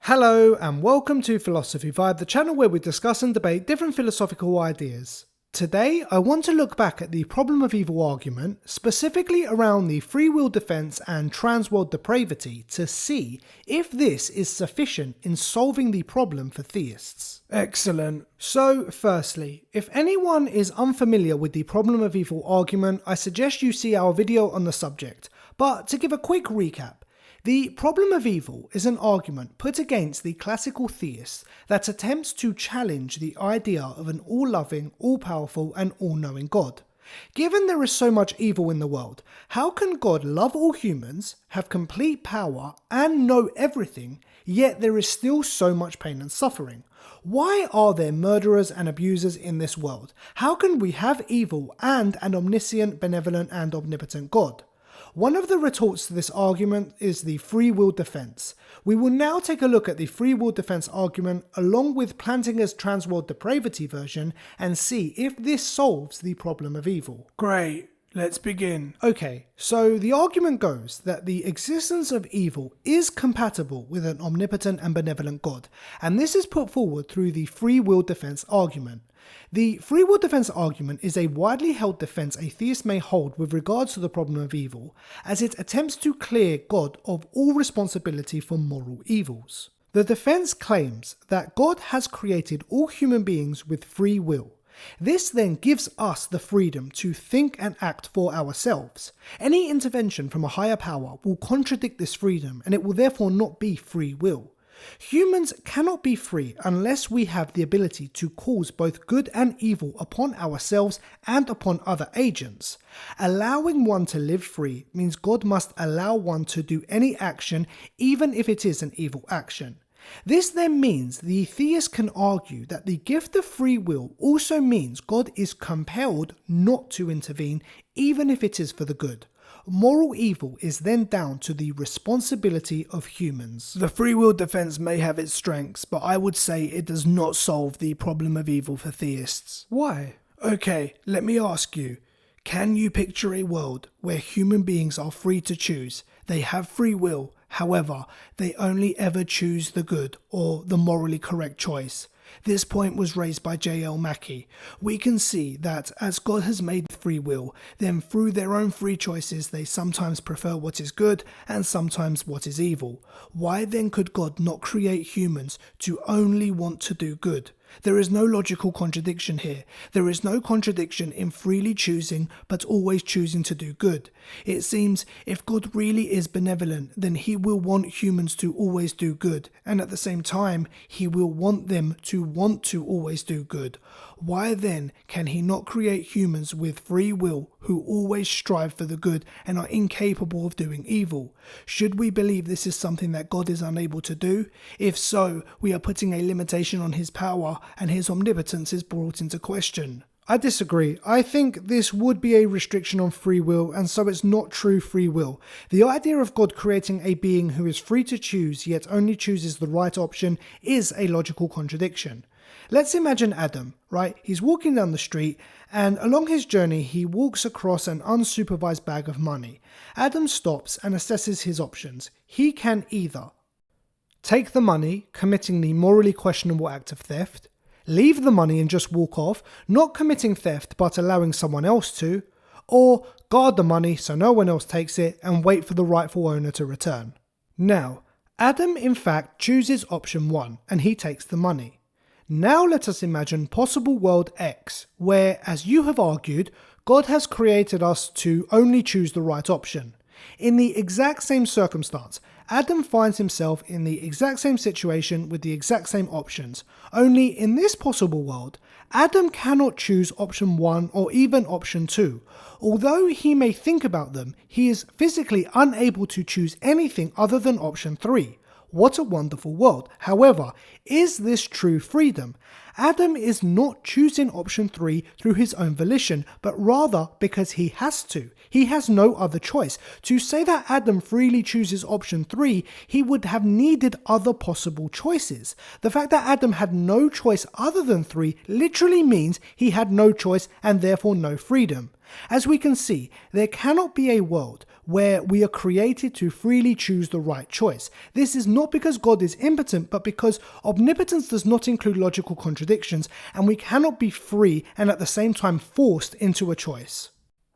Hello and welcome to Philosophy Vibe, the channel where we discuss and debate different philosophical ideas. Today I want to look back at the problem of evil argument, specifically around the free will defense and transworld depravity, to see if this is sufficient in solving the problem for theists. Excellent. So firstly, if anyone is unfamiliar with the problem of evil argument, I suggest you see our video on the subject. But to give a quick recap, the problem of evil is an argument put against the classical theist that attempts to challenge the idea of an all-loving, all-powerful and all-knowing God. Given there is so much evil in the world, how can God love all humans, have complete power and know everything, yet there is still so much pain and suffering? Why are there murderers and abusers in this world? How can we have evil and an omniscient, benevolent and omnipotent God? One of the retorts to this argument is the free will defense. We will now take a look at the free will defense argument along with Plantinga's Transworld Depravity version and see if this solves the problem of evil. Great, let's begin. Okay, so the argument goes that the existence of evil is compatible with an omnipotent and benevolent God, and this is put forward through the free will defense argument. The free will defense argument is a widely held defense atheists may hold with regards to the problem of evil, as it attempts to clear God of all responsibility for moral evils. The defense claims that God has created all human beings with free will. This then gives us the freedom to think and act for ourselves. Any intervention from a higher power will contradict this freedom, and it will therefore not be free will. Humans cannot be free unless we have the ability to cause both good and evil upon ourselves and upon other agents. Allowing one to live free means God must allow one to do any action, even if it is an evil action. This then means the theist can argue that the gift of free will also means God is compelled not to intervene, even if it is for the good. Moral evil is then down to the responsibility of humans. The free will defense may have its strengths, but I would say it does not solve the problem of evil for theists. Why? Okay, let me ask you, can you picture a world where human beings are free to choose? They have free will, however, they only ever choose the good or the morally correct choice. This point was raised by J.L. Mackie. We can see that as God has made free will, then through their own free choices they sometimes prefer what is good and sometimes what is evil. Why then could God not create humans to only want to do good? There is no logical contradiction here. There is no contradiction in freely choosing but always choosing to do good. It seems if God really is benevolent, then he will want humans to always do good, and at the same time he will want them to want to always do good. Why then can he not create humans with free will who always strive for the good and are incapable of doing evil? Should we believe this is something that God is unable to do? If so, we are putting a limitation on his power and his omnipotence is brought into question. I disagree. I think this would be a restriction on free will, and so it's not true free will. The idea of God creating a being who is free to choose yet only chooses the right option is a logical contradiction. Let's imagine Adam, right? He's walking down the street and along his journey he walks across an unsupervised bag of money. Adam stops and assesses his options. He can either take the money, committing the morally questionable act of theft, leave the money and just walk off, not committing theft but allowing someone else to, or guard the money so no one else takes it and wait for the rightful owner to return. Now, Adam in fact chooses option 1 and he takes the money. Now let us imagine possible world X, where, as you have argued, God has created us to only choose the right option. In the exact same circumstance, Adam finds himself in the exact same situation with the exact same options, only in this possible world, Adam cannot choose option 1 or even option 2. Although he may think about them, he is physically unable to choose anything other than option 3. What a wonderful world. However, is this true freedom? Adam is not choosing option 3 through his own volition, but rather because he has to. He has no other choice. To say that Adam freely chooses option 3, he would have needed other possible choices. The fact that Adam had no choice other than 3 literally means he had no choice and therefore no freedom. As we can see, there cannot be a world where we are created to freely choose the right choice. This is not because God is impotent, but because omnipotence does not include logical contradictions, and we cannot be free and at the same time forced into a choice.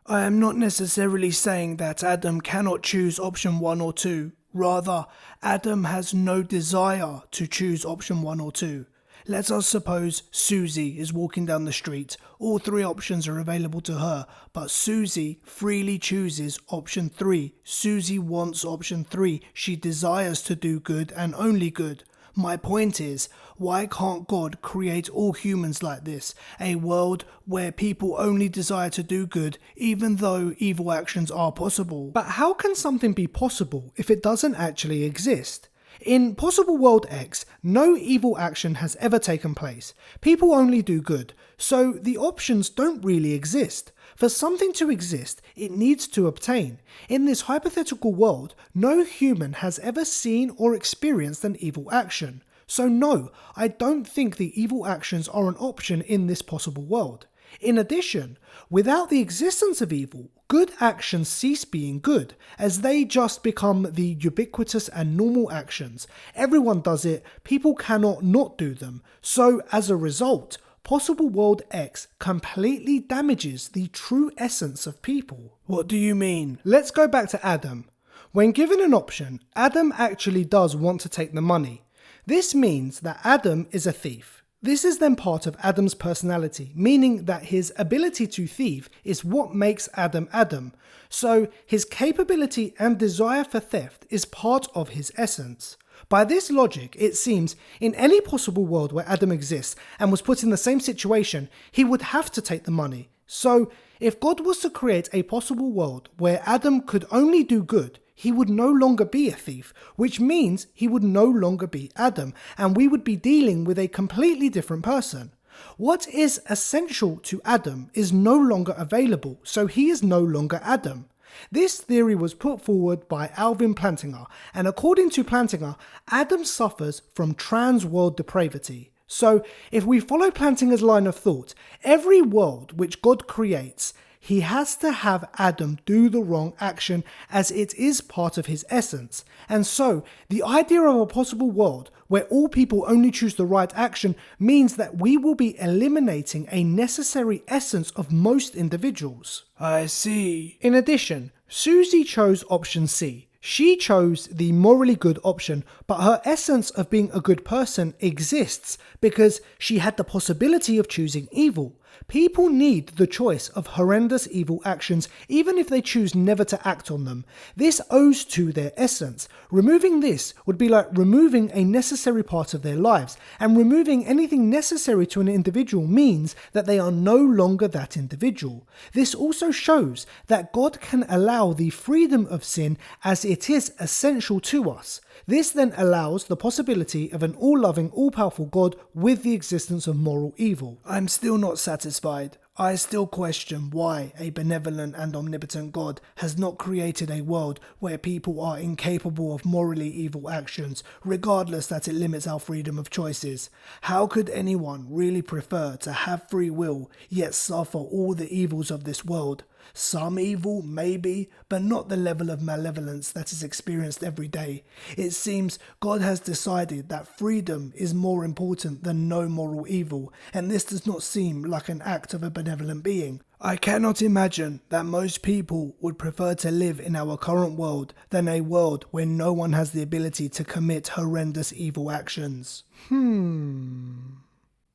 I am not necessarily saying that Adam cannot choose option 1 or 2. Rather, Adam has no desire to choose option 1 or 2. Let us suppose Susie is walking down the street. All 3 options are available to her, but Susie freely chooses option 3. Susie wants option 3. She desires to do good and only good. My point is, why can't God create all humans like this? A world where people only desire to do good, even though evil actions are possible. But how can something be possible if it doesn't actually exist? In Possible World X, no evil action has ever taken place. People only do good, so the options don't really exist. For something to exist, it needs to obtain. In this hypothetical world, no human has ever seen or experienced an evil action. So no, I don't think the evil actions are an option in this possible world. In addition, without the existence of evil, good actions cease being good, as they just become the ubiquitous and normal actions. Everyone does it, people cannot not do them. So as a result, Possible World X completely damages the true essence of people. What do you mean? Let's go back to Adam. When given an option, Adam actually does want to take the money. This means that Adam is a thief. This is then part of Adam's personality, meaning that his ability to thieve is what makes Adam Adam. So his capability and desire for theft is part of his essence. By this logic, it seems in any possible world where Adam exists and was put in the same situation, he would have to take the money. So if God was to create a possible world where Adam could only do good, he would no longer be a thief, which means he would no longer be Adam, and we would be dealing with a completely different person. What is essential to Adam is no longer available, so he is no longer Adam. This theory was put forward by Alvin Plantinga, and according to Plantinga, Adam suffers from Transworld Depravity. So if we follow Plantinga's line of thought, every world which God creates, he has to have Adam do the wrong action as it is part of his essence. And so, the idea of a possible world where all people only choose the right action means that we will be eliminating a necessary essence of most individuals. I see. In addition, Susie chose option C. She chose the morally good option, but her essence of being a good person exists because she had the possibility of choosing evil. People need the choice of horrendous evil actions, even if they choose never to act on them. This owes to their essence. Removing this would be like removing a necessary part of their lives, and removing anything necessary to an individual means that they are no longer that individual. This also shows that God can allow the freedom of sin as it is essential to us. This then allows the possibility of an all-loving, all-powerful God with the existence of moral evil. I'm still not satisfied. I still question why a benevolent and omnipotent God has not created a world where people are incapable of morally evil actions, regardless that it limits our freedom of choices. How could anyone really prefer to have free will, yet suffer all the evils of this world? Some evil, maybe, but not the level of malevolence that is experienced every day. It seems God has decided that freedom is more important than no moral evil, and this does not seem like an act of a benevolent being. I cannot imagine that most people would prefer to live in our current world than a world where no one has the ability to commit horrendous evil actions.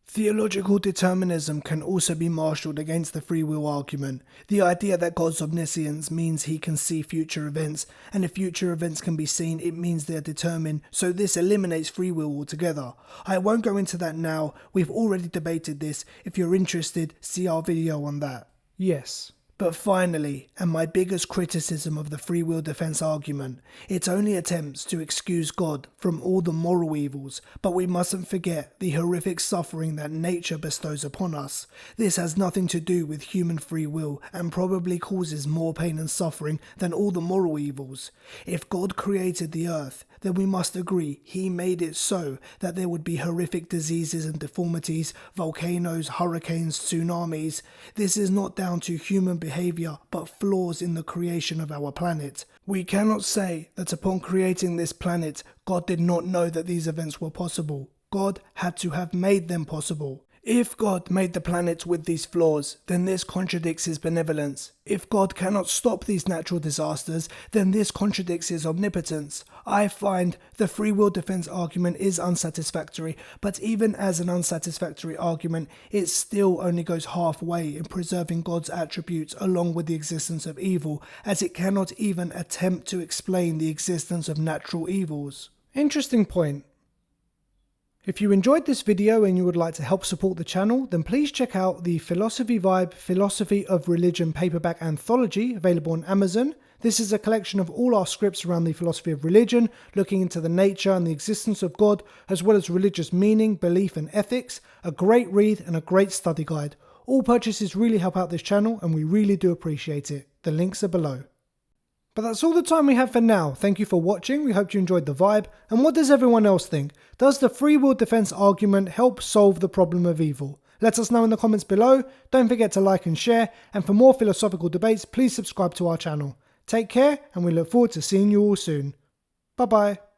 Theological determinism can also be marshalled against the free will argument. The idea that God's omniscience means he can see future events, and if future events can be seen, it means they are determined, so this eliminates free will altogether. I won't go into that now, we've already debated this. If you're interested, see our video on that. Yes, But finally, and my biggest criticism of the free will defense argument, it only attempts to excuse God from all the moral evils, but we mustn't forget the horrific suffering that nature bestows upon us. This has nothing to do with human free will and probably causes more pain and suffering than all the moral evils. If God created the earth, then we must agree he made it so that there would be horrific diseases and deformities, volcanoes, hurricanes, tsunamis. This is not down to human behavior, but flaws in the creation of our planet. We cannot say that upon creating this planet, God did not know that these events were possible. God had to have made them possible. If God made the planet with these flaws, then this contradicts his benevolence. If God cannot stop these natural disasters, then this contradicts his omnipotence. I find the free will defense argument is unsatisfactory, but even as an unsatisfactory argument, it still only goes halfway in preserving God's attributes along with the existence of evil, as it cannot even attempt to explain the existence of natural evils. Interesting point. If you enjoyed this video and you would like to help support the channel, then please check out the Philosophy Vibe Philosophy of Religion paperback anthology available on Amazon. This is a collection of all our scripts around the philosophy of religion, looking into the nature and the existence of God, as well as religious meaning, belief and ethics. A great read and a great study guide. All purchases really help out this channel and we really do appreciate it. The links are below. But that's all the time we have for now. Thank you for watching. We hope you enjoyed the vibe. And what does everyone else think? Does the free will defense argument help solve the problem of evil? Let us know in the comments below. Don't forget to like and share. And for more philosophical debates, please subscribe to our channel. Take care, and we look forward to seeing you all soon. Bye bye.